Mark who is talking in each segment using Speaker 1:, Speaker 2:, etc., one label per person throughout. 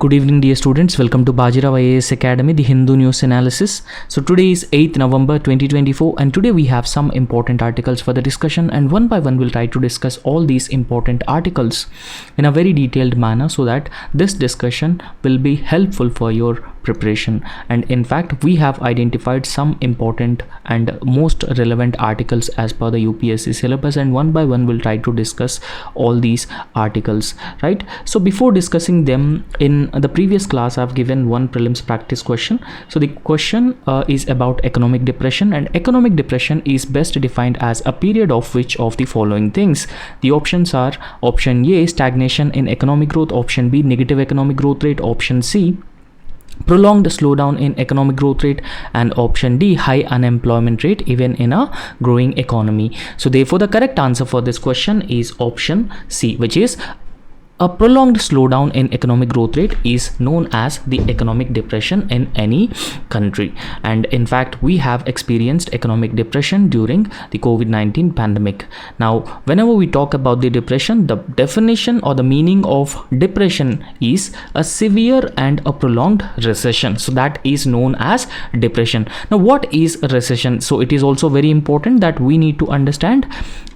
Speaker 1: Good evening, dear students. Welcome to Bajirao IAS Academy, the Hindu news analysis. So today is 8th November 2024 and today we have some important articles for the discussion, and one by one we'll try to discuss all these important articles in a very detailed manner so that this discussion will be helpful for your preparation. And in fact, we have identified some important and most relevant articles as per the UPSC syllabus, and one by one we'll try to discuss all these articles, right? So before discussing them, in the previous class I've given one prelims practice question. So the question is about economic depression, and economic depression is best defined as a period of which of the following things. The options are option A, stagnation in economic growth; option B, negative economic growth rate; option C, prolonged slowdown in economic growth rate; and option D, high unemployment rate even in a growing economy. So therefore the correct answer for this question is option C, which is a prolonged slowdown in economic growth rate is known as the economic depression in any country. And in fact, we have experienced economic depression during the COVID-19 pandemic. Now, whenever we talk about the depression, the definition or the meaning of depression is a severe and a prolonged recession. So that is known as depression. Now, what is a recession? So it is also very important that we need to understand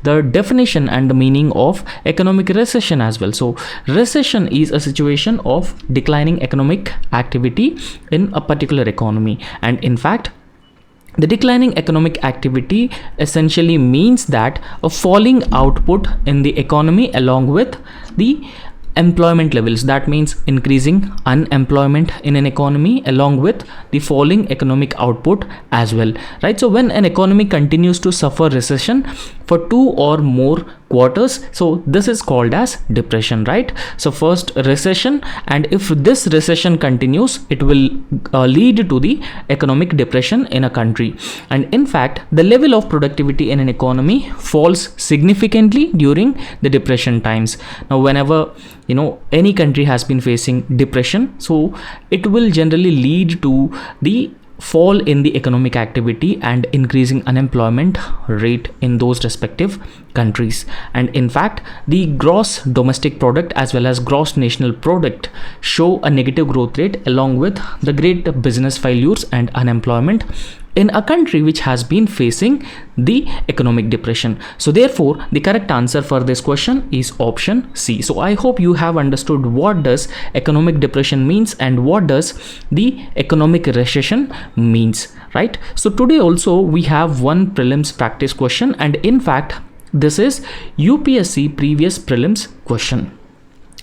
Speaker 1: the definition and the meaning of economic recession as well. So recession is a situation of declining economic activity in a particular economy, and in fact the declining economic activity essentially means that a falling output in the economy along with the employment levels. That means increasing unemployment in an economy along with the falling economic output as well, right? So when an economy continues to suffer recession for 2 or more quarters, so this is called as depression, right? So first recession, and if this recession continues, it will lead to the economic depression in a country. And in fact, the level of productivity in an economy falls significantly during the depression times. Now whenever any country has been facing depression, so it will generally lead to the fall in the economic activity and increasing unemployment rate in those respective countries. And in fact, the gross domestic product as well as gross national product show a negative growth rate along with the great business failures and unemployment in a country which has been facing the economic depression. So therefore the correct answer for this question is option C. So I hope you have understood what does economic depression means and what does the economic recession means, right? So today also we have one prelims practice question, and in fact this is UPSC previous prelims question.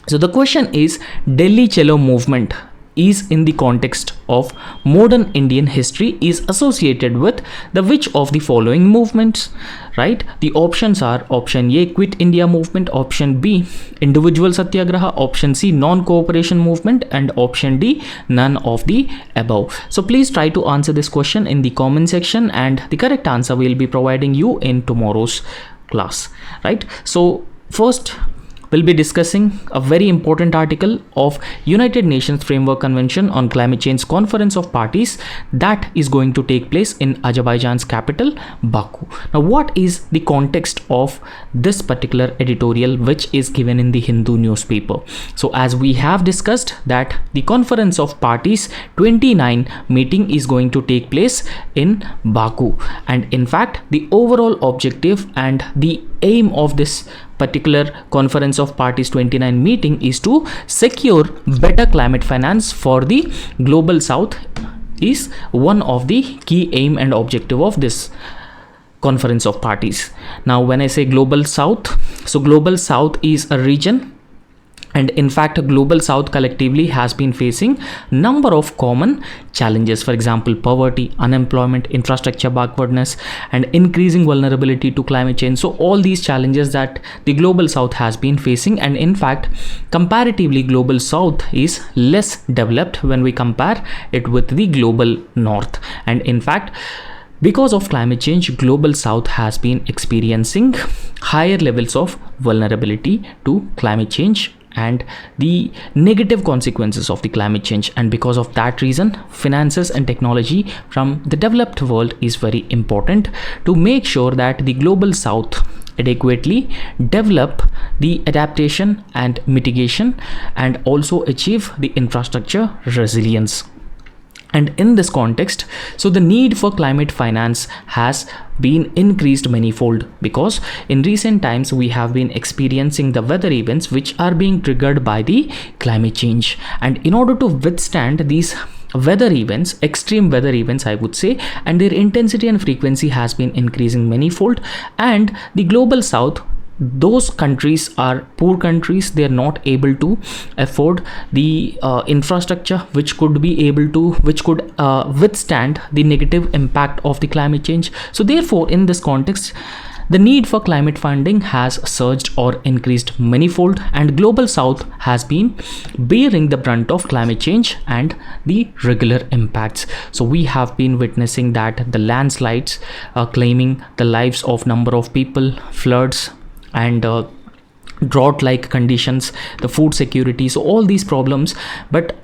Speaker 1: So the question is, Delhi Chalo movement is in the context of modern Indian history is associated with the which of the following movements, right? The options are option A, Quit India movement; option B, individual satyagraha; option C, non-cooperation movement; and option D, none of the above. So please try to answer this question in the comment section, and the correct answer will be providing you in tomorrow's class, right? So first we'll be discussing a very important article of United Nations Framework Convention on Climate Change Conference of Parties that is going to take place in Azerbaijan's capital, Baku. Now, what is the context of this particular editorial which is given in the Hindu newspaper? So as we have discussed that the Conference of Parties 29 meeting is going to take place in Baku, and in fact the overall objective and the aim of this particular Conference of Parties 29 meeting is to secure better climate finance for the global south is one of the key aim and objective of this Conference of Parties. Now when I say global south, so global south is a region, and in fact global south collectively has been facing number of common challenges, for example poverty, unemployment, infrastructure backwardness, and increasing vulnerability to climate change. So all these challenges that the global south has been facing, and in fact comparatively global south is less developed when we compare it with the global north. And in fact because of climate change, global south has been experiencing higher levels of vulnerability to climate change and the negative consequences of the climate change, and because of that reason finances and technology from the developed world is very important to make sure that the global south adequately develop the adaptation and mitigation and also achieve the infrastructure resilience. And in this context, so the need for climate finance has been increased manifold, because in recent times we have been experiencing the weather events which are being triggered by the climate change. And in order to withstand these weather events, extreme weather events I would say, and their intensity and frequency has been increasing manifold, and the global south, those countries are poor countries, they are not able to afford the infrastructure which could withstand the negative impact of the climate change. So therefore, in this context, the need for climate funding has surged or increased manifold, and global south has been bearing the brunt of climate change and the regular impacts. So we have been witnessing that the landslides are claiming the lives of number of people, floods, and drought-like conditions, the food security, so all these problems. But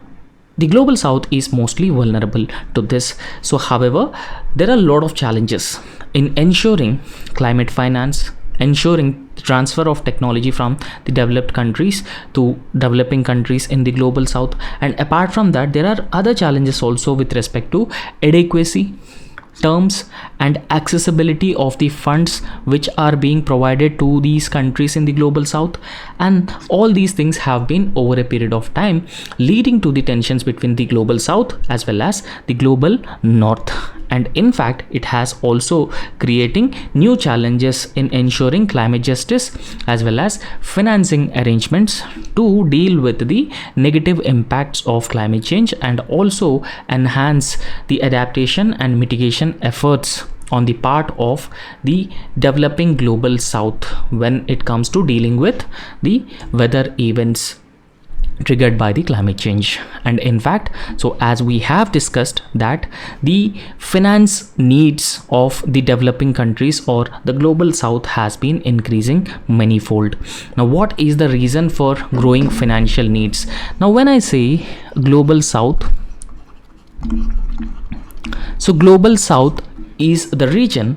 Speaker 1: the global south is mostly vulnerable to this. So however, there are a lot of challenges in ensuring climate finance, ensuring the transfer of technology from the developed countries to developing countries in the global south. And apart from that, there are other challenges also with respect to adequacy, terms, and accessibility of the funds which are being provided to these countries in the global south. And all these things have been over a period of time leading to the tensions between the global south as well as the global north. And in fact, it has also creating new challenges in ensuring climate justice as well as financing arrangements to deal with the negative impacts of climate change, and also enhance the adaptation and mitigation efforts on the part of the developing global south when it comes to dealing with the weather events triggered by the climate change. And in fact, so as we have discussed that the finance needs of the developing countries or the global south has been increasing manifold. Now what is the reason for growing financial needs? Now when I say global south, so global south is the region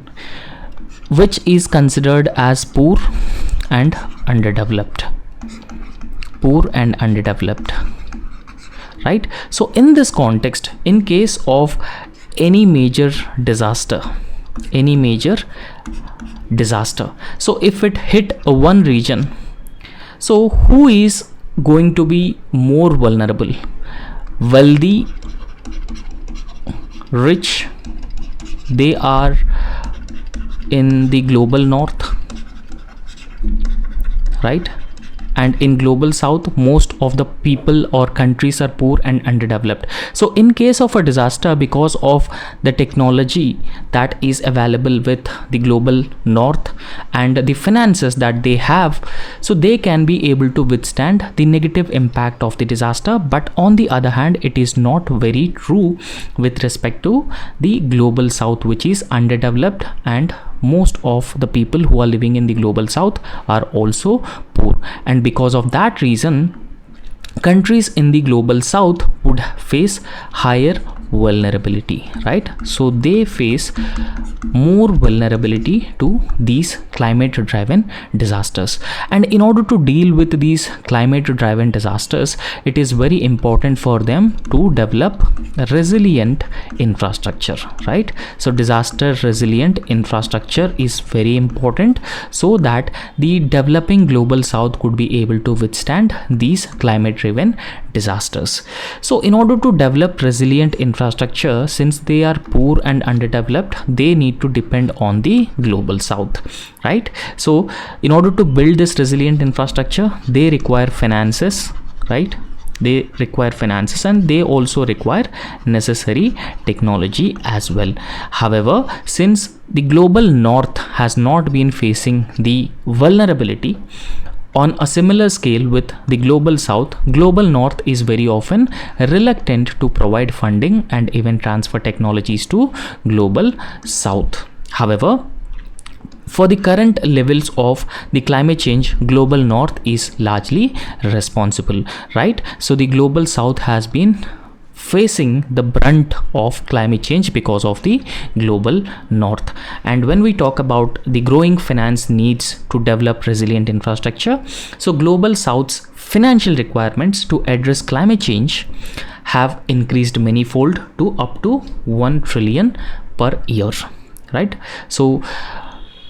Speaker 1: which is considered as poor and underdeveloped, right? So in this context, in case of any major disaster, so if it hit one region, so who is going to be more vulnerable? Wealthy, rich, they are in the global north, right? And in global south, most of the people or countries are poor and underdeveloped. So in case of a disaster, because of the technology that is available with the global north and the finances that they have, so they can be able to withstand the negative impact of the disaster. But on the other hand, it is not very true with respect to the global south, which is underdeveloped, and most of the people who are living in the global south are also poor. And because of that reason, countries in the global south would face higher vulnerability, right? So they face more vulnerability to these climate driven disasters. And in order to deal with these climate driven disasters, it is very important for them to develop resilient infrastructure, right? So disaster resilient infrastructure is very important so that the developing global south could be able to withstand these climate driven disasters. So in order to develop resilient infrastructure, since they are poor and underdeveloped, they need to depend on the global south, right? So in order to build this resilient infrastructure, they require finances, right? They require finances, and they also require necessary technology as well. However, since the global north has not been facing the vulnerability on a similar scale with the global south, global north is very often reluctant to provide funding and even transfer technologies to global south. However, for the current levels of the climate change, global north is largely responsible, right? So the global south has been facing the brunt of climate change because of the global north. And when we talk about the growing finance needs to develop resilient infrastructure, so global south's financial requirements to address climate change have increased manifold to up to 1 trillion per year, right? So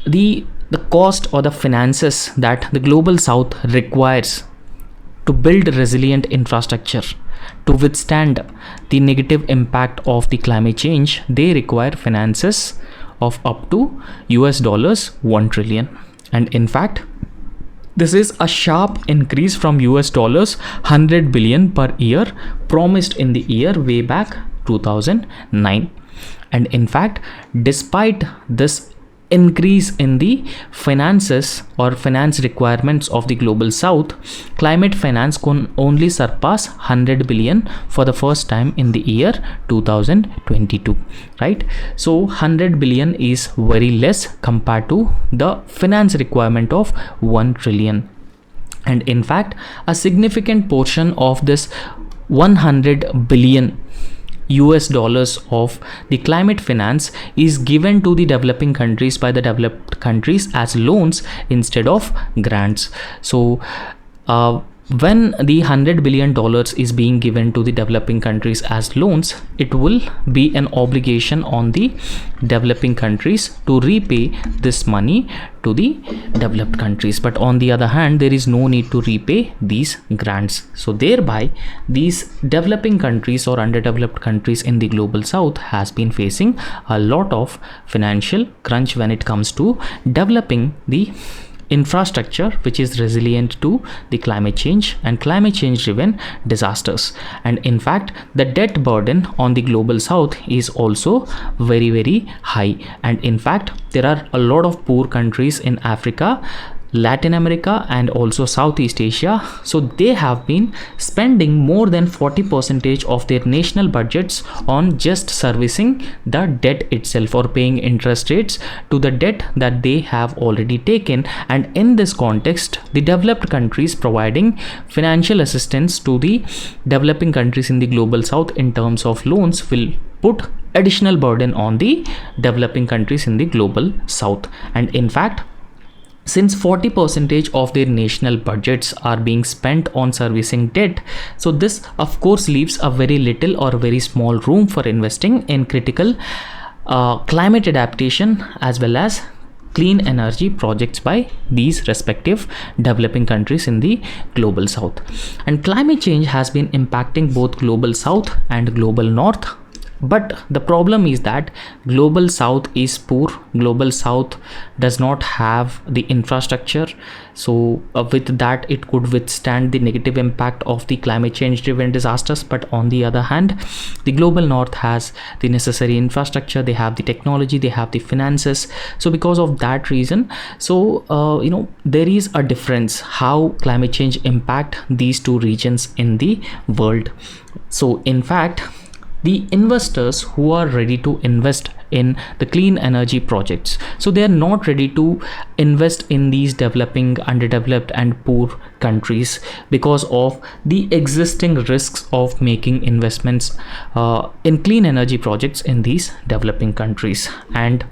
Speaker 1: the cost or the finances that the global south requires to build resilient infrastructure to withstand the negative impact of the climate change, they require finances of up to $1 trillion. And in fact, this is a sharp increase from $100 billion per year promised in the year way back 2009. And in fact, despite this increase in the finances or finance requirements of the global south, climate finance can only surpass 100 billion for the first time in the year 2022, right? So 100 billion is very less compared to the finance requirement of 1 trillion. And in fact, a significant portion of this 100 billion US dollars of the climate finance is given to the developing countries by the developed countries as loans instead of grants. So when the $100 billion is being given to the developing countries as loans, it will be an obligation on the developing countries to repay this money to the developed countries. But on the other hand, there is no need to repay these grants. So thereby, these developing countries or underdeveloped countries in the global south has been facing a lot of financial crunch when it comes to developing the infrastructure which is resilient to the climate change and climate change driven disasters. And in fact, the debt burden on the global south is also very high. And in fact, there are a lot of poor countries in Africa, Latin America and also Southeast Asia. So they have been spending more than 40% of their national budgets on just servicing the debt itself or paying interest rates to the debt that they have already taken. And in this context, the developed countries providing financial assistance to the developing countries in the global south in terms of loans will put additional burden on the developing countries in the global south. And in fact, since 40% of their national budgets are being spent on servicing debt, so this of course leaves a very little or very small room for investing in critical climate adaptation as well as clean energy projects by these respective developing countries in the global south. And climate change has been impacting both global south and global north. But the problem is that global south is poor. Global south does not have the infrastructure. So with that, it could withstand the negative impact of the climate change driven disasters. But on the other hand, the global north has the necessary infrastructure. They have the technology, they have the finances. So because of that reason, so there is a difference how climate change impact these two regions in the world. So in fact, the investors who are ready to invest in the clean energy projects, so they are not ready to invest in these developing, underdeveloped and poor countries because of the existing risks of making investments in clean energy projects in these developing countries. And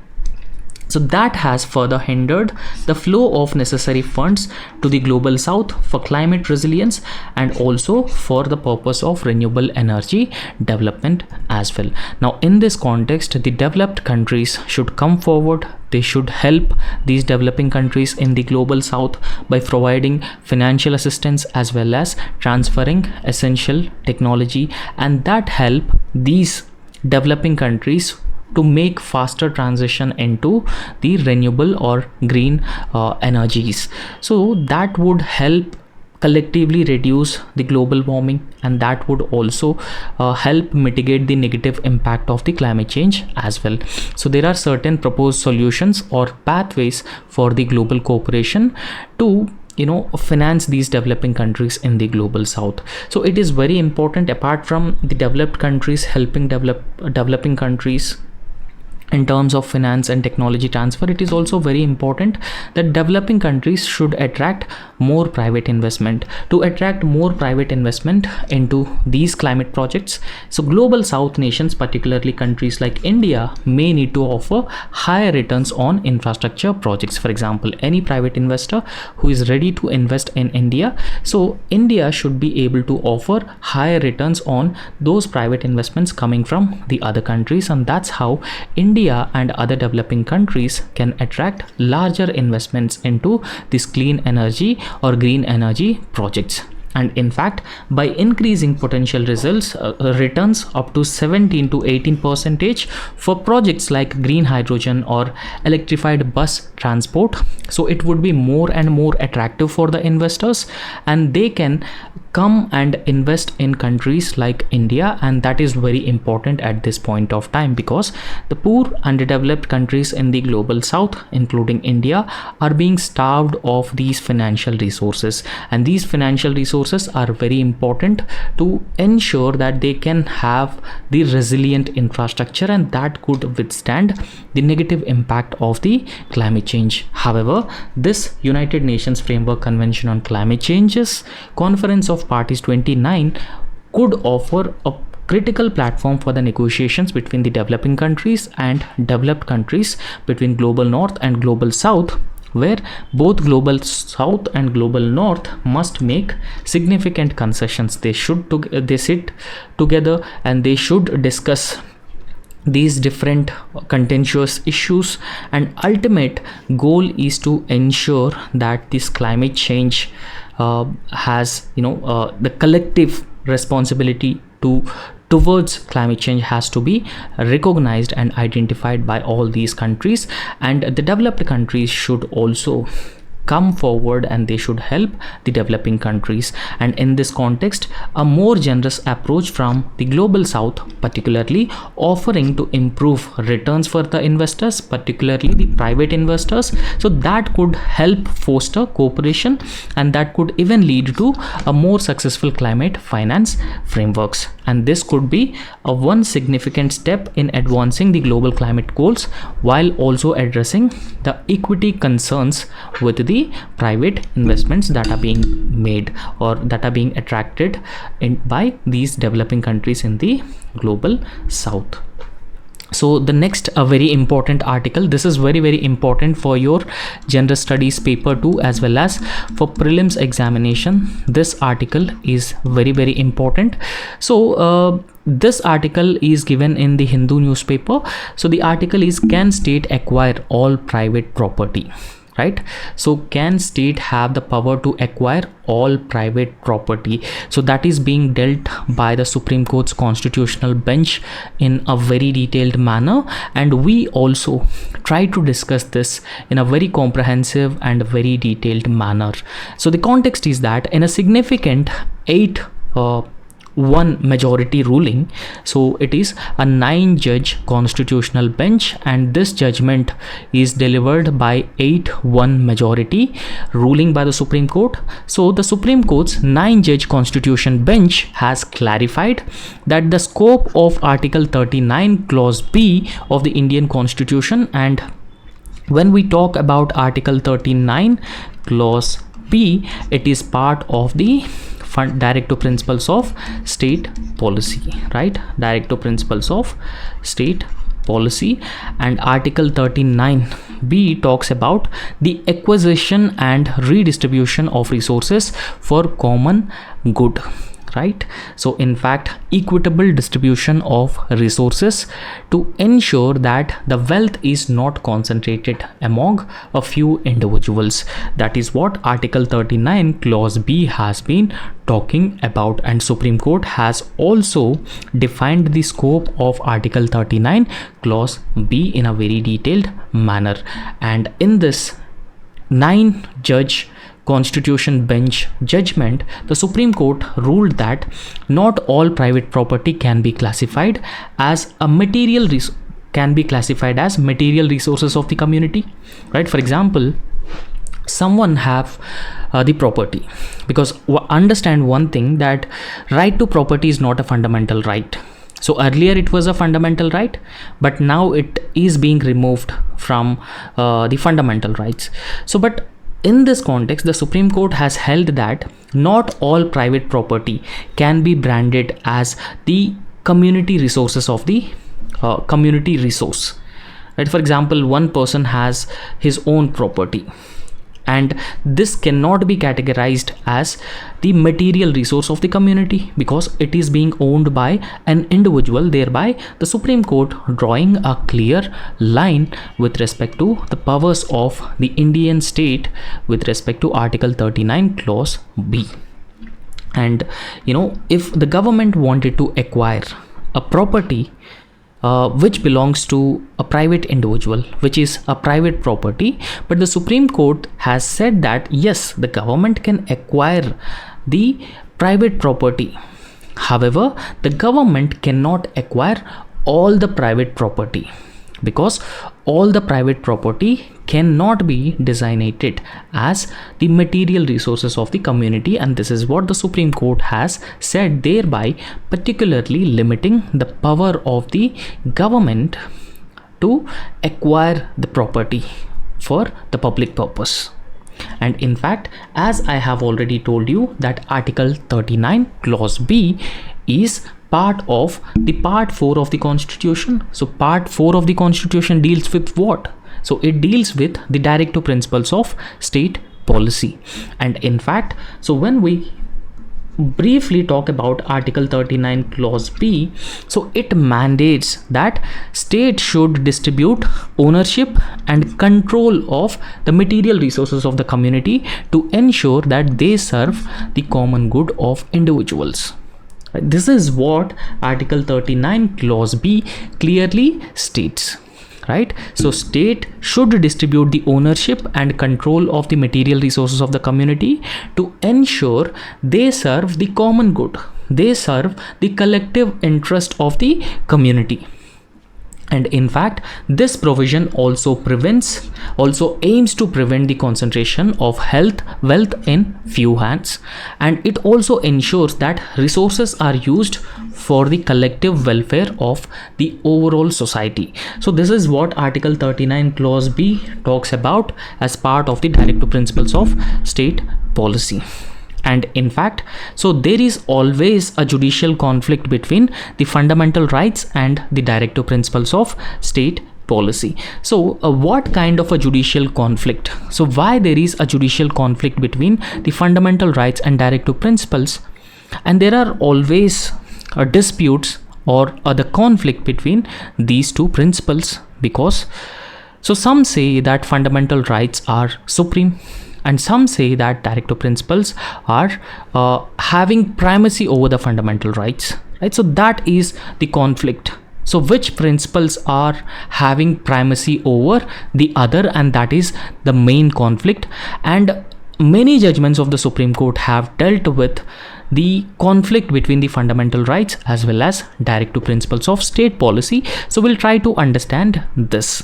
Speaker 1: so that has further hindered the flow of necessary funds to the global south for climate resilience and also for the purpose of renewable energy development as well. Now, in this context, the developed countries should come forward. They should help these developing countries in the global south by providing financial assistance as well as transferring essential technology, and that help these developing countries to make faster transition into the renewable or green energies. So that would help collectively reduce the global warming, and that would also help mitigate the negative impact of the climate change as well. So there are certain proposed solutions or pathways for the global cooperation to finance these developing countries in the global south. So it is very important, apart from the developed countries helping developing countries in terms of finance and technology transfer, it is also very important that developing countries should attract more private investment. To attract more private investment into these climate projects, so global south nations, particularly countries like India, may need to offer higher returns on infrastructure projects. For example, any private investor who is ready to invest in India, so India should be able to offer higher returns on those private investments coming from the other countries, and that's how India and other developing countries can attract larger investments into this clean energy or green energy projects. And in fact, by increasing potential returns up to 17 to 18 percentage for projects like green hydrogen or electrified bus transport, so it would be more and more attractive for the investors, and they can come and invest in countries like India. And that is very important at this point of time, because the poor underdeveloped countries in the global south, including India, are being starved of these financial resources, and these financial resources are very important to ensure that they can have the resilient infrastructure and that could withstand the negative impact of the climate change. However, this United Nations Framework Convention on Climate Change's Conference of Parties 29 could offer a critical platform for the negotiations between the developing countries and developed countries, between global north and global south, where both global south and global north must make significant concessions. They sit together and they should discuss these different contentious issues, and ultimate goal is to ensure that this climate change has the collective responsibility towards climate change has to be recognized and identified by all these countries, and the developed countries should also come forward and they should help the developing countries. And in this context, a more generous approach from the global south, particularly offering to improve returns for the investors, particularly the private investors, so that could help foster cooperation, and that could even lead to a more successful climate finance frameworks. And this could be a one significant step in advancing the global climate goals, while also addressing the equity concerns with the private investments that are being made or that are being attracted by these developing countries in the global south. So the next very important article, this is very important for your general studies paper 2 as well as for prelims examination. This article is very important. So this article is given in the Hindu newspaper. So the article is, can state acquire all private property? Right? So can state have the power to acquire all private property? So that is being dealt by the Supreme Court's constitutional bench in a very detailed manner, and we also try to discuss this in a very comprehensive and very detailed manner. So the context is that in a significant 8-1 majority ruling, so it is a 9-judge constitutional bench, and this judgment is delivered by 8-1 majority ruling by the Supreme Court. So the Supreme Court's 9-judge constitution bench has clarified that the scope of Article 39 Clause B of the Indian Constitution, and when we talk about Article 39 Clause B, it is part of the direct to principles of state policy, right? Direct to principles of state policy. And Article 39B talks about the acquisition and redistribution of resources for common good, right? So in fact, equitable distribution of resources to ensure that the wealth is not concentrated among a few individuals. That is what Article 39 Clause B has been talking about, and Supreme Court has also defined the scope of Article 39 Clause B in a very detailed manner. And in this 9-judge Constitution bench judgment, the Supreme Court ruled that not all private property can be classified as material resources of the community, right? For example, someone have the property, because understand one thing, that right to property is not a fundamental right, So earlier it was a fundamental right, but now it is being removed from the fundamental rights. So but in this context, the Supreme Court has held that not all private property can be branded as the community resources of the community resource. Right? For example, one person has his own property, and this cannot be categorized as the material resource of the community because it is being owned by an individual, thereby the Supreme Court drawing a clear line with respect to the powers of the Indian state with respect to Article 39 Clause B. And if the government wanted to acquire a property which belongs to a private individual, which is a private property, but the Supreme Court has said that yes, the government can acquire the private property. However, the government cannot acquire all the private property because all the private property cannot be designated as the material resources of the community, and this is what the Supreme Court has said, thereby particularly limiting the power of the government to acquire the property for the public purpose. And in fact, as I have already told you, that Article 39 Clause B is part of the Part 4 of the Constitution. So Part 4 of the Constitution deals with what? So it deals with the directive principles of state policy. And in fact, so when we briefly talk about Article 39 Clause B, so it mandates that state should distribute ownership and control of the material resources of the community to ensure that they serve the common good of individuals. This is what Article 39 Clause B clearly states. Right? So state should distribute the ownership and control of the material resources of the community to ensure they serve the common good. They serve the collective interest of the community. And in fact, this provision also aims to prevent the concentration of wealth in few hands, and it also ensures that resources are used for the collective welfare of the overall society. So this is what Article 39 Clause B talks about as part of the directive principles of state policy. And in fact, so there is always a judicial conflict between the fundamental rights and the directive principles of state policy. So what kind of a judicial conflict? So why there is a judicial conflict between the fundamental rights and directive principles? And there are always disputes or the conflict between these two principles, because so some say that fundamental rights are supreme, and some say that directive principles are having primacy over the fundamental rights, right? So that is the conflict. So which principles are having primacy over the other, and that is the main conflict. And many judgments of the Supreme Court have dealt with the conflict between the fundamental rights as well as directive principles of state policy. So we'll try to understand this.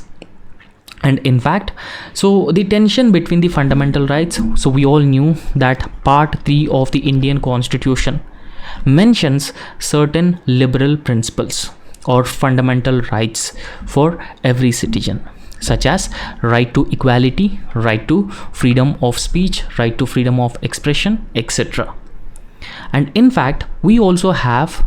Speaker 1: And in fact, so the tension between the fundamental rights, so we all knew that Part 3 of the Indian Constitution mentions certain liberal principles or fundamental rights for every citizen, such as right to equality, right to freedom of speech, right to freedom of expression, etc. And in fact, we also have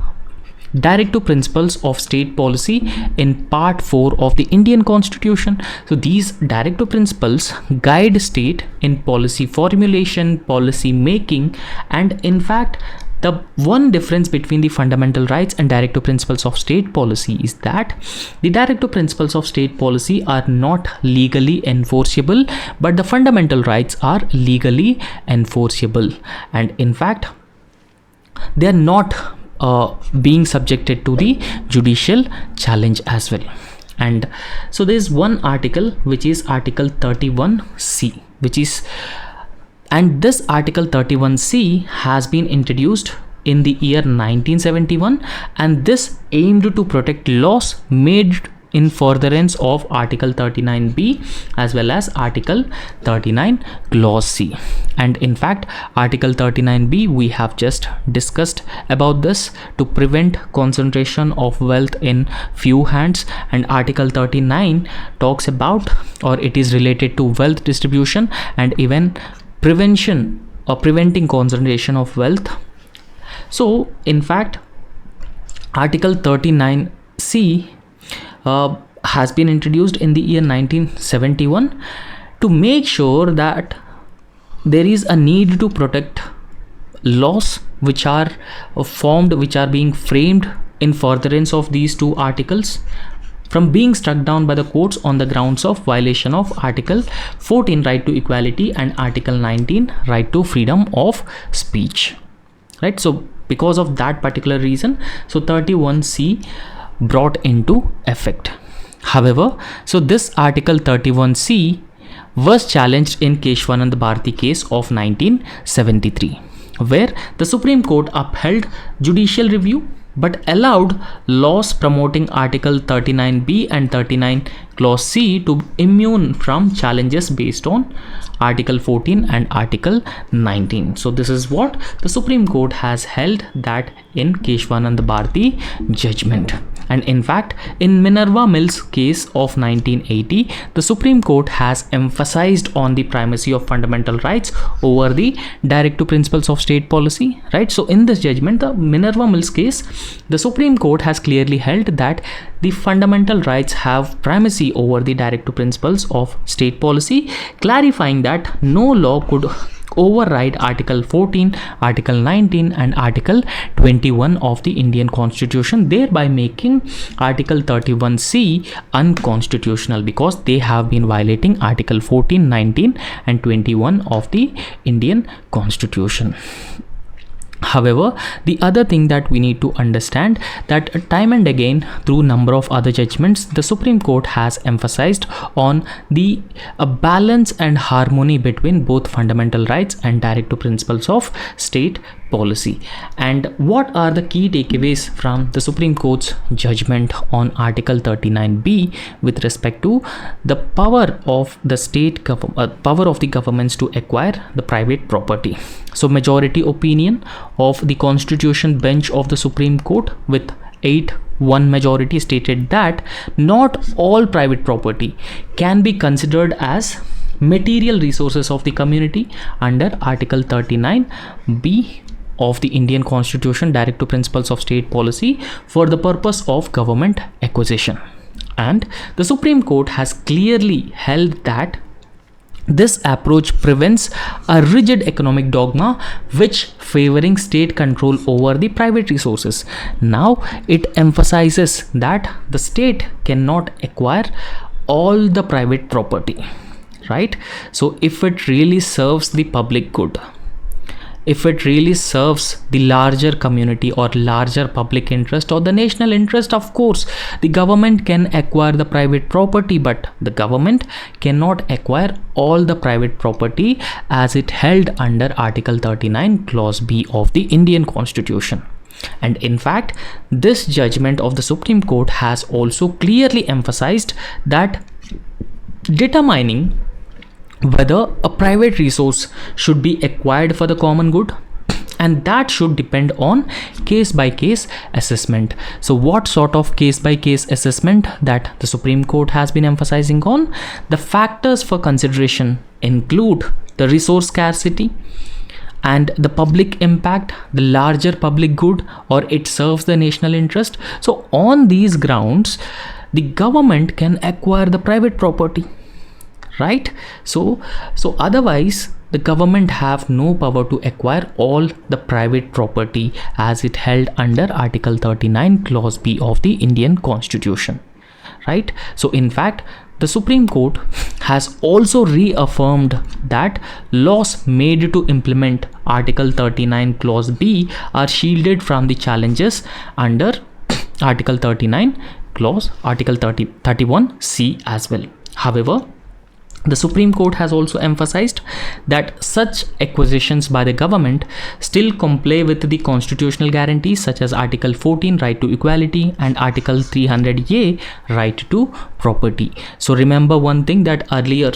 Speaker 1: directive principles of state policy in Part 4 of the Indian Constitution. So these directive principles guide state in policy formulation, policy making, and in fact, the one difference between the fundamental rights and directive principles of state policy is that the directive principles of state policy are not legally enforceable, but the fundamental rights are legally enforceable. And in fact, they are not being subjected to the judicial challenge as well. And so there is one article which is Article 31C, and this Article 31C has been introduced in the year 1971, and this aimed to protect laws made in furtherance of Article 39B as well as Article 39 Clause C. And in fact, Article 39B, we have just discussed about this, to prevent concentration of wealth in few hands, and Article 39 talks about, or it is related to wealth distribution and even prevention or preventing concentration of wealth. So in fact, Article 39C has been introduced in the year 1971 to make sure that there is a need to protect laws which are being framed in furtherance of these two articles from being struck down by the courts on the grounds of violation of Article 14 right to equality and Article 19 right to freedom of speech, right? So because of that particular reason, so 31C brought into effect. However, so this Article 31C was challenged in Keshwanand Bharti case of 1973, where the Supreme Court upheld judicial review but allowed laws promoting Article 39B and 39 Clause C to immune from challenges based on Article 14 and Article 19. So this is what the Supreme Court has held that in Keshwanand Bharti judgment. And in fact, in Minerva Mills case of 1980, the Supreme Court has emphasized on the primacy of fundamental rights over the direct to principles of state policy, right? So in this judgment, the Minerva Mills case, the Supreme Court has clearly held that the fundamental rights have primacy over the direct to principles of state policy, clarifying that no law could override Article 14, Article 19 and Article 21 of the Indian Constitution, thereby making Article 31C unconstitutional because they have been violating Article 14, 19 and 21 of the Indian Constitution. However, the other thing that we need to understand that time and again through number of other judgments, the Supreme Court has emphasized on the balance and harmony between both fundamental rights and direct to principles of state policy. And what are the key takeaways from the Supreme Court's judgment on Article 39B with respect to the power of the power of the governments to acquire the private property? So majority opinion of the Constitution bench of the Supreme Court with 8-1 majority stated that not all private property can be considered as material resources of the community under Article 39B of the Indian Constitution, direct to principles of state policy, for the purpose of government acquisition. And the Supreme Court has clearly held that this approach prevents a rigid economic dogma which favoring state control over the private resources. Now it emphasizes that the state cannot acquire all the private property, right? So if it really serves the public good, if it really serves the larger community or larger public interest or the national interest, of course the government can acquire the private property, but the government cannot acquire all the private property as it held under Article 39 Clause B of the Indian Constitution. And in fact, this judgment of the Supreme Court has also clearly emphasized that determining whether a private resource should be acquired for the common good, and that should depend on case by case assessment. So what sort of case by case assessment that the Supreme Court has been emphasizing on? The factors for consideration include the resource scarcity and the public impact, the larger public good, or it serves the national interest. So on these grounds, the government can acquire the private property, right? So otherwise the government have no power to acquire all the private property as it held under Article 39 Clause B of the Indian Constitution, right? So in fact, the Supreme Court has also reaffirmed that laws made to implement Article 39 Clause B are shielded from the challenges under Article 39 Clause, Article 31C as well. However, The Supreme Court has also emphasized that such acquisitions by the government still comply with the constitutional guarantees such as Article 14 right to equality and Article 300A right to property. So remember one thing, that earlier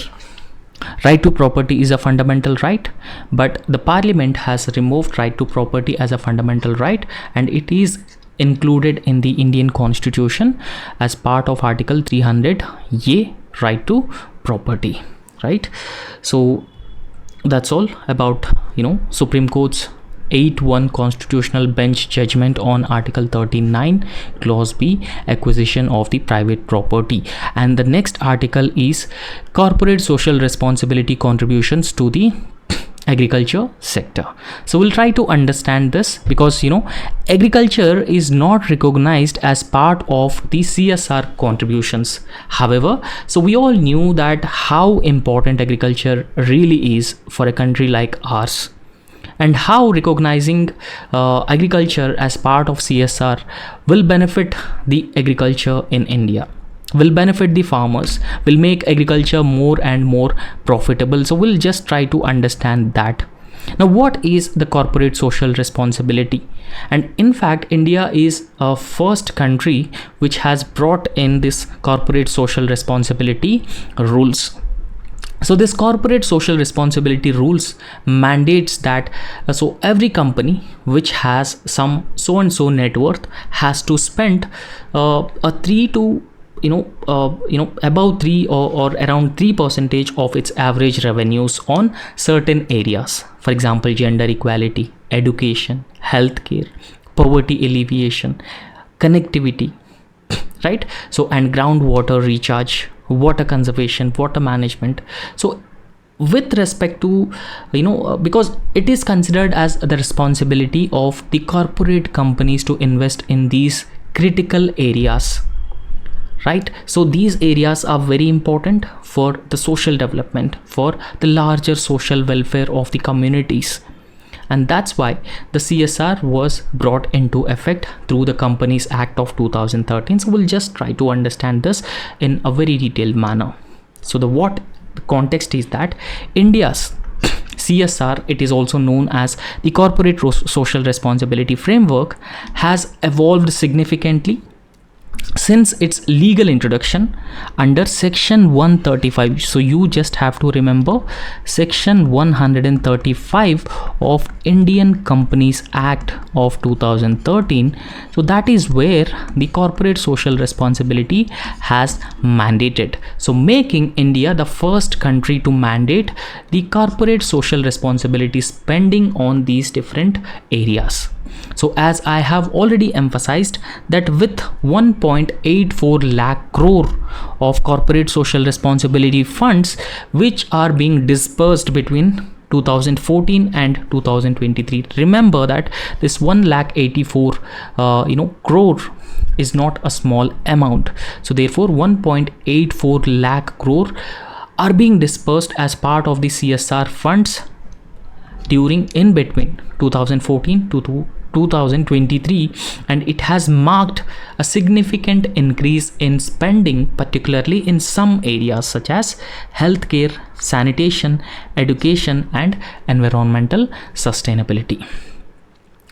Speaker 1: right to property is a fundamental right, but the Parliament has removed right to property as a fundamental right, and it is included in the Indian Constitution as part of Article 300A right to property, right? So that's all about Supreme Court's 8-1 constitutional bench judgment on Article 39 clause B, acquisition of the private property. And the next article is corporate social responsibility contributions to the agriculture sector. So we'll try to understand this, because agriculture is not recognized as part of the CSR contributions. However, so we all knew that how important agriculture really is for a country like ours, and how recognizing agriculture as part of CSR will benefit the agriculture in India, will benefit the farmers, will make agriculture more and more profitable. So we'll just try to understand that. Now, what is the corporate social responsibility? And in fact, India is a first country which has brought in this corporate social responsibility rules. So this corporate social responsibility rules mandates that so every company which has some so and so net worth has to spend a 3 to above 3 or around 3% of its average revenues on certain areas. For example, gender equality, education, healthcare, poverty alleviation, connectivity, right? So, and groundwater recharge, water conservation, water management. So with respect to because it is considered as the responsibility of the corporate companies to invest in these critical areas, right? So these areas are very important for the social development, for the larger social welfare of the communities. And that's why the CSR was brought into effect through the Companies Act of 2013. So we'll just try to understand this in a very detailed manner. So the context is that India's CSR, it is also known as the Corporate Social Responsibility Framework, has evolved significantly since its legal introduction under section 135. So you just have to remember section 135 of Indian Companies Act of 2013. So that is where the corporate social responsibility has mandated, so making India the first country to mandate the corporate social responsibility spending on these different areas. So as I have already emphasized that with 1.84 lakh crore of corporate social responsibility funds which are being dispersed between 2014 and 2023, remember that this 1,84 crore is not a small amount. So therefore 1.84 lakh crore are being dispersed as part of the CSR funds in between 2014 to 2023, and it has marked a significant increase in spending, particularly in some areas such as healthcare, sanitation, education, and environmental sustainability.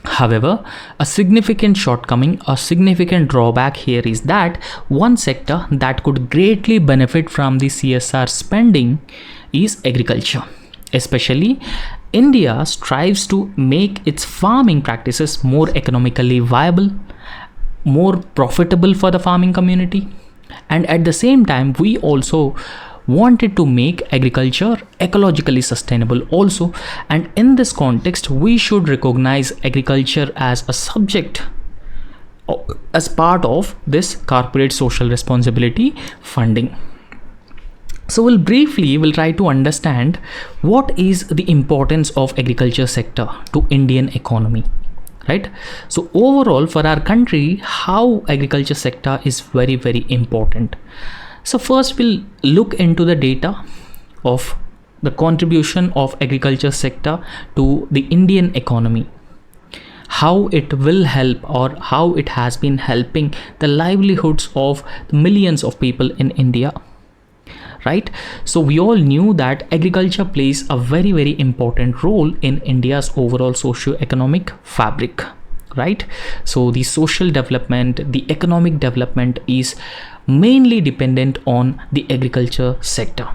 Speaker 1: However, a significant shortcoming, a significant drawback here is that one sector that could greatly benefit from the CSR spending is agriculture. Especially, India strives to make its farming practices more economically viable, more profitable for the farming community, and at the same time we also wanted to make agriculture ecologically sustainable also. And in this context, we should recognize agriculture as a subject as part of this corporate social responsibility funding. So we'll try to understand what is the importance of agriculture sector to Indian economy, right? So overall for our country, how agriculture sector is very, very important. So first we'll look into the data of the contribution of agriculture sector to the Indian economy, how it will help or how it has been helping the livelihoods of millions of people in India. right? So we all knew that agriculture plays a very, very important role in India's overall socio-economic fabric, right? So the social development, the economic development is mainly dependent on the agriculture sector,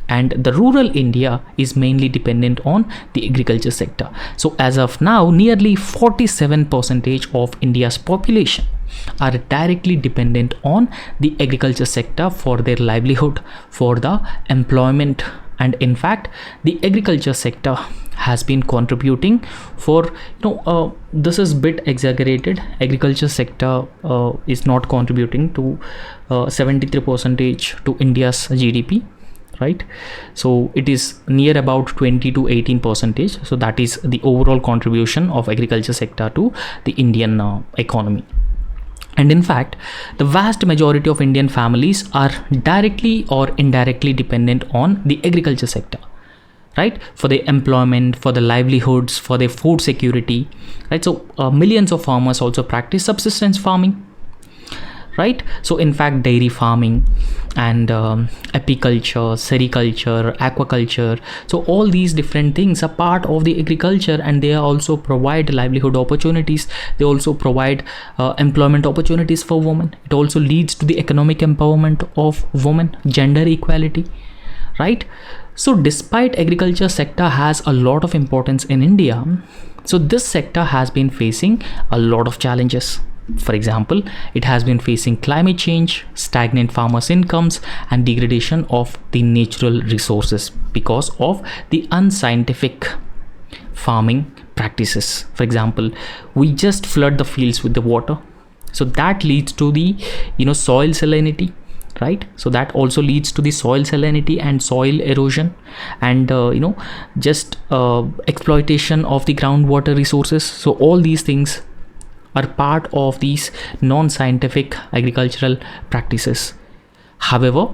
Speaker 1: and the rural India is mainly dependent on the agriculture sector. So as of now, nearly 47% of India's population are directly dependent on the agriculture sector for their livelihood, for the employment. And in fact, the agriculture sector has been contributing for, this is bit exaggerated, agriculture sector is not contributing to 73% to India's GDP, right? So it is near about 20 to 18%. So that is the overall contribution of agriculture sector to the Indian economy. And in fact, the vast majority of Indian families are directly or indirectly dependent on the agriculture sector, right? For their employment, for the livelihoods, for their food security, right? So millions of farmers also practice subsistence farming, right? So in fact, dairy farming and apiculture, sericulture, aquaculture, so all these different things are part of the agriculture, and they also provide livelihood opportunities. They also provide employment opportunities for women. It also leads to the economic empowerment of women, gender equality, right? So despite agriculture sector has a lot of importance in India, so this sector has been facing a lot of challenges. For example, it has been facing climate change, stagnant farmers' incomes, and degradation of the natural resources because of the unscientific farming practices. For example, we just flood the fields with the water, so that leads to the soil salinity, right? So that also leads to the soil salinity and soil erosion, and exploitation of the groundwater resources. So all these things are part of these non-scientific agricultural practices. However,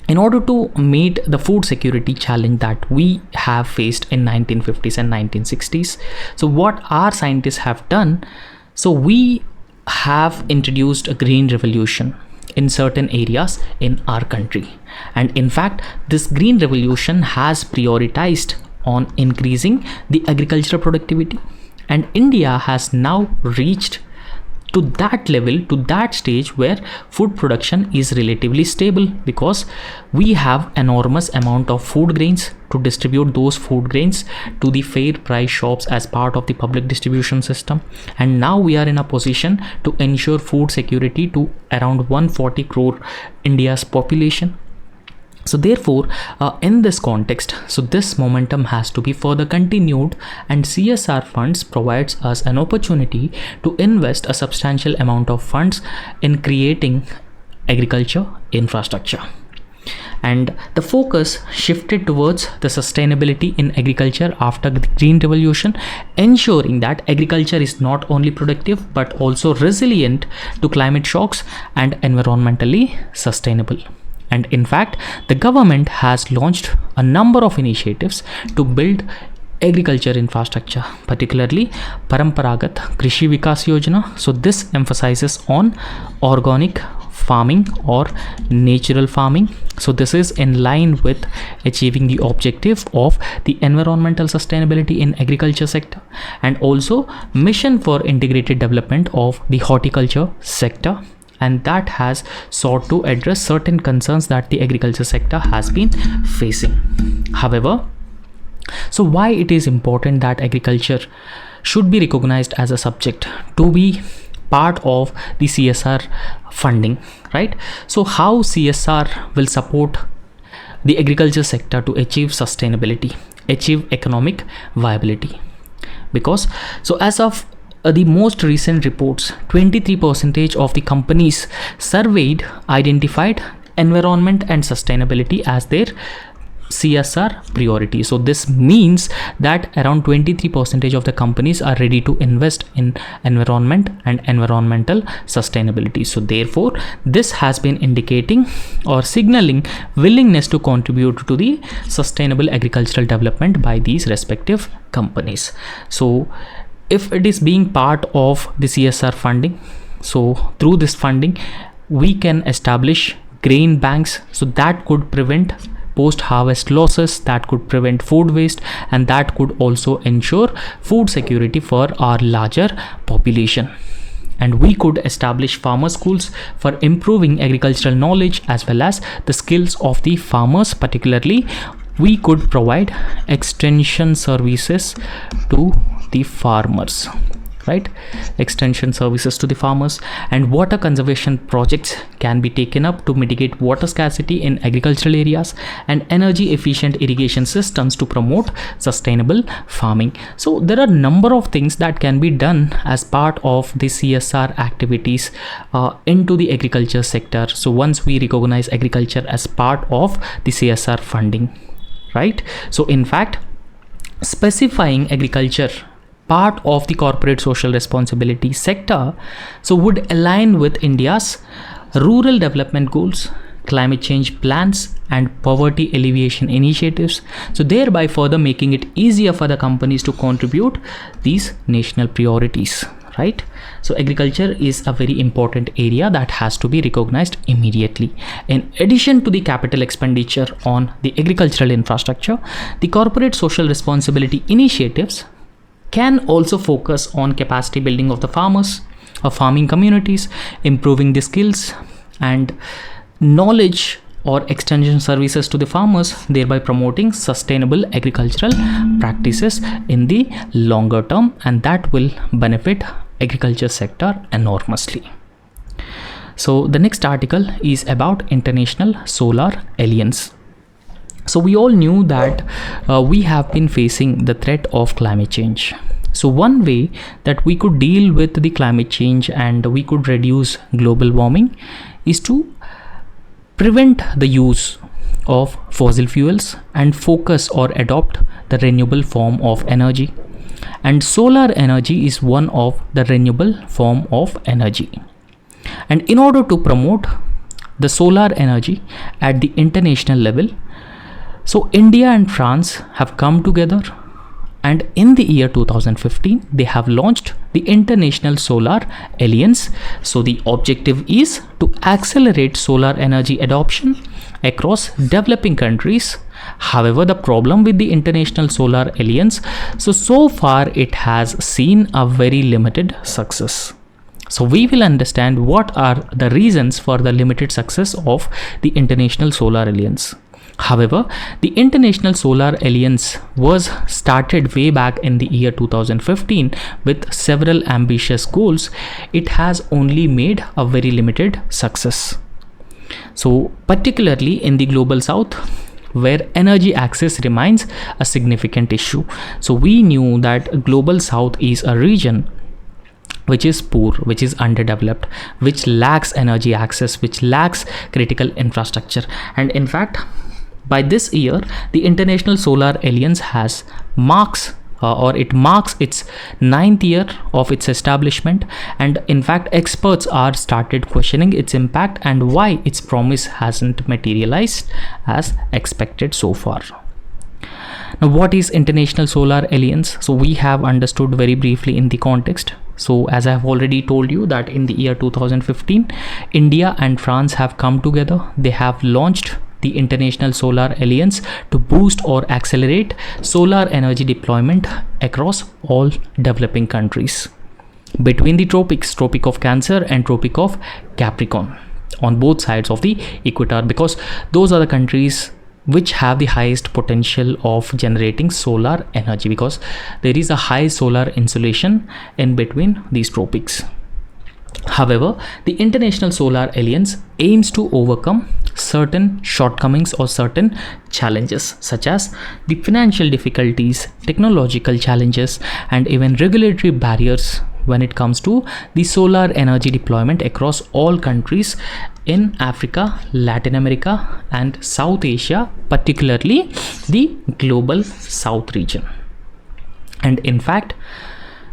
Speaker 1: in order to meet the food security challenge that we have faced in 1950s and 1960s, so what our scientists have done, so we have introduced a green revolution in certain areas in our country. And in fact, this green revolution has prioritized on increasing the agricultural productivity. And India has now reached to that level, to that stage where food production is relatively stable, because we have enormous amount of food grains to distribute those food grains to the fair price shops as part of the public distribution system. And now we are in a position to ensure food security to around 140 crore India's population. So therefore, in this context, so this momentum has to be further continued, and CSR funds provides us an opportunity to invest a substantial amount of funds in creating agriculture infrastructure. And the focus shifted towards the sustainability in agriculture after the Green Revolution, ensuring that agriculture is not only productive but also resilient to climate shocks and environmentally sustainable. And in fact, the government has launched a number of initiatives to build agriculture infrastructure, particularly Paramparagat Krishi Vikas Yojana. So this emphasizes on organic farming or natural farming. So this is in line with achieving the objective of the environmental sustainability in agriculture sector, and also mission for integrated development of the horticulture sector, and that has sought to address certain concerns that the agriculture sector has been facing. However, so why it is important that agriculture should be recognized as a subject to be part of the CSR funding, right? So how CSR will support the agriculture sector to achieve sustainability, achieve economic viability? Because so as of the most recent reports, 23% of the companies surveyed identified environment and sustainability as their CSR priority. So this means that around 23% of the companies are ready to invest in environment and environmental sustainability. So therefore, this has been indicating or signaling willingness to contribute to the sustainable agricultural development by these respective companies. So if it is being part of the CSR funding, so through this funding, we can establish grain banks, so that could prevent post-harvest losses, that could prevent food waste, and that could also ensure food security for our larger population. And we could establish farmer schools for improving agricultural knowledge as well as the skills of the farmers. Particularly, we could provide extension services to the farmers, right? Extension services to the farmers, and water conservation projects can be taken up to mitigate water scarcity in agricultural areas, and energy efficient irrigation systems to promote sustainable farming. So there are a number of things that can be done as part of the CSR activities into the agriculture sector. So once we recognize agriculture as part of the CSR funding, right? So in fact, specifying agriculture part of the corporate social responsibility sector so would align with India's rural development goals, climate change plans, and poverty alleviation initiatives, so thereby further making it easier for the companies to contribute these national priorities, right? So agriculture is a very important area that has to be recognized immediately. In addition to the capital expenditure on the agricultural infrastructure, the corporate social responsibility initiatives can also focus on capacity building of the farmers or farming communities, improving the skills and knowledge or extension services to the farmers, thereby promoting sustainable agricultural practices in the longer term, and that will benefit agriculture sector enormously. So the next article is about International Solar Alliance. So we all knew that we have been facing the threat of climate change. So one way that we could deal with the climate change and we could reduce global warming is to prevent the use of fossil fuels and focus or adopt the renewable form of energy. And solar energy is one of the renewable form of energy. And in order to promote the solar energy at the international level, so India and France have come together, and in the year 2015 they have launched the International Solar Alliance. So the objective is to accelerate solar energy adoption across developing countries. However, the problem with the International Solar Alliance, so far it has seen a very limited success. So we will understand what are the reasons for the limited success of the International Solar Alliance. However, the International Solar Alliance was started way back in the year 2015 with several ambitious goals. It has only made a very limited success. So particularly in the global south, where energy access remains a significant issue. So we knew that global south is a region which is poor, which is underdeveloped, which lacks energy access, which lacks critical infrastructure. And in fact, by this year, the International Solar Alliance marks its 9th year of its establishment, and in fact experts are started questioning its impact and why its promise hasn't materialized as expected so far. Now, what is International Solar Alliance? So we have understood very briefly in the context. So as I have already told you that in the year 2015, India and France have come together. They have launched the International Solar Alliance to boost or accelerate solar energy deployment across all developing countries between the tropics, Tropic of Cancer and Tropic of Capricorn, on both sides of the equator, because those are the countries which have the highest potential of generating solar energy, because there is a high solar insolation in between these tropics. However, the International Solar Alliance aims to overcome certain shortcomings or certain challenges, such as the financial difficulties, technological challenges, and even regulatory barriers when it comes to the solar energy deployment across all countries in Africa, Latin America, and South Asia, particularly the global South region. And in fact,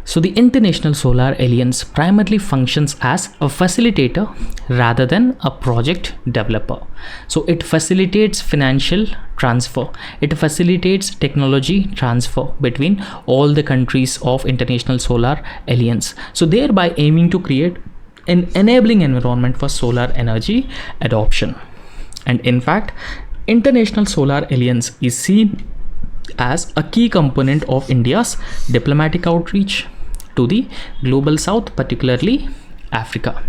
Speaker 1: so the International Solar Alliance primarily functions as a facilitator rather than a project developer. So it facilitates financial transfer, it facilitates technology transfer between all the countries of International Solar Alliance, so thereby aiming to create an enabling environment for solar energy adoption. And in fact, International Solar Alliance is seen as a key component of India's diplomatic outreach to the global south, particularly Africa.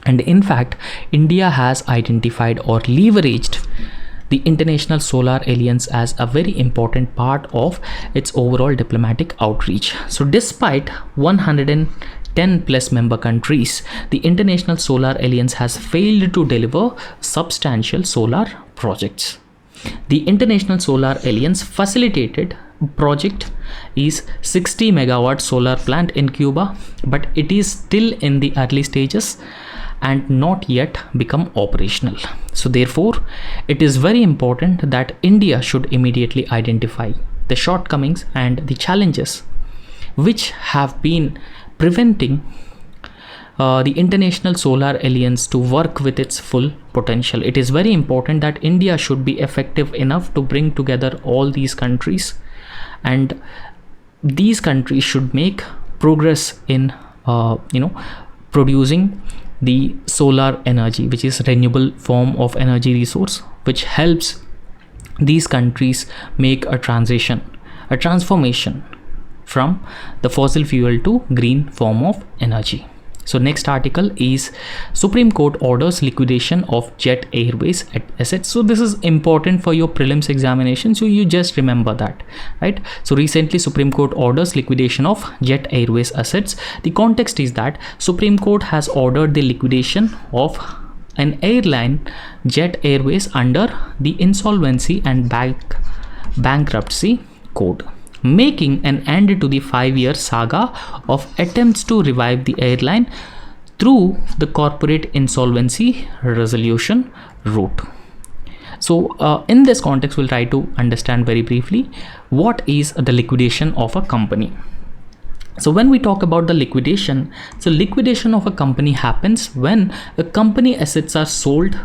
Speaker 1: And in fact, India has identified or leveraged the International Solar Alliance as a very important part of its overall diplomatic outreach. So despite 110 plus member countries, the International Solar Alliance has failed to deliver substantial solar projects. The International Solar Alliance facilitated project is 60 megawatt solar plant in Cuba, but it is still in the early stages and not yet become operational. So therefore, it is very important that India should immediately identify the shortcomings and the challenges which have been preventing the International Solar Alliance to work with its full potential. It is very important that India should be effective enough to bring together all these countries, and these countries should make progress in producing the solar energy, which is renewable form of energy resource, which helps these countries make a transformation from the fossil fuel to green form of energy. So next article is Supreme Court orders liquidation of Jet Airways assets. So this is important for your prelims examination, so you just remember that, right? So recently Supreme Court orders liquidation of Jet Airways assets. The context is that Supreme Court has ordered the liquidation of an airline, Jet Airways, under the Insolvency and Bankruptcy Code, making an end to the 5-year saga of attempts to revive the airline through the corporate insolvency resolution route. So in this context, we'll try to understand very briefly what is the liquidation of a company. So when we talk about the liquidation, so liquidation of a company happens when a company assets are sold,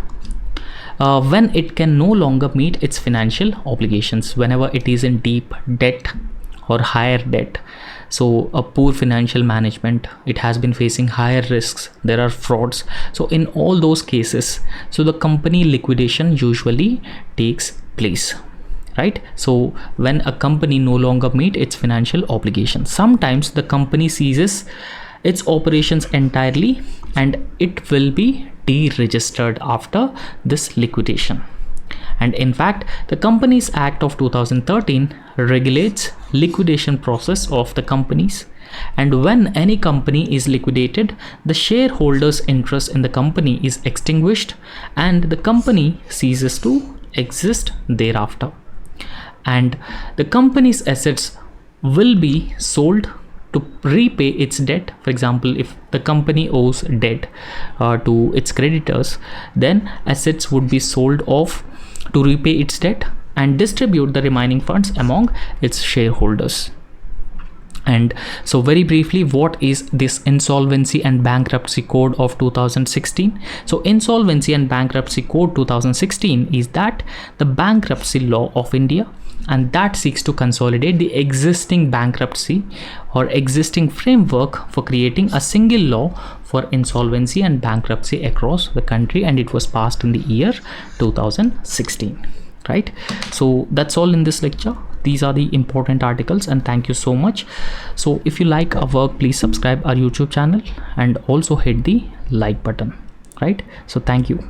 Speaker 1: when it can no longer meet its financial obligations, whenever it is in deep debt or higher debt. So a poor financial management, it has been facing higher risks, there are frauds. So in all those cases, so the company liquidation usually takes place, right? So when a company no longer meet its financial obligations, sometimes the company ceases its operations entirely and it will be deregistered after this liquidation. And in fact, the Companies Act of 2013 regulates liquidation process of the companies, and when any company is liquidated, the shareholders' interest in the company is extinguished and the company ceases to exist thereafter, and the company's assets will be sold to repay its debt. For example, if the company owes debt to its creditors, then assets would be sold off to repay its debt and distribute the remaining funds among its shareholders. And so very briefly, what is this Insolvency and Bankruptcy Code of 2016? So Insolvency and Bankruptcy Code 2016 is that the bankruptcy law of India, and that seeks to consolidate the existing bankruptcy or existing framework for creating a single law for insolvency and bankruptcy across the country, and it was passed in the year 2016, right? So that's all in this lecture. These are the important articles, and thank you so much. So if you like our work, please subscribe our YouTube channel and also hit the like button, right? So thank you.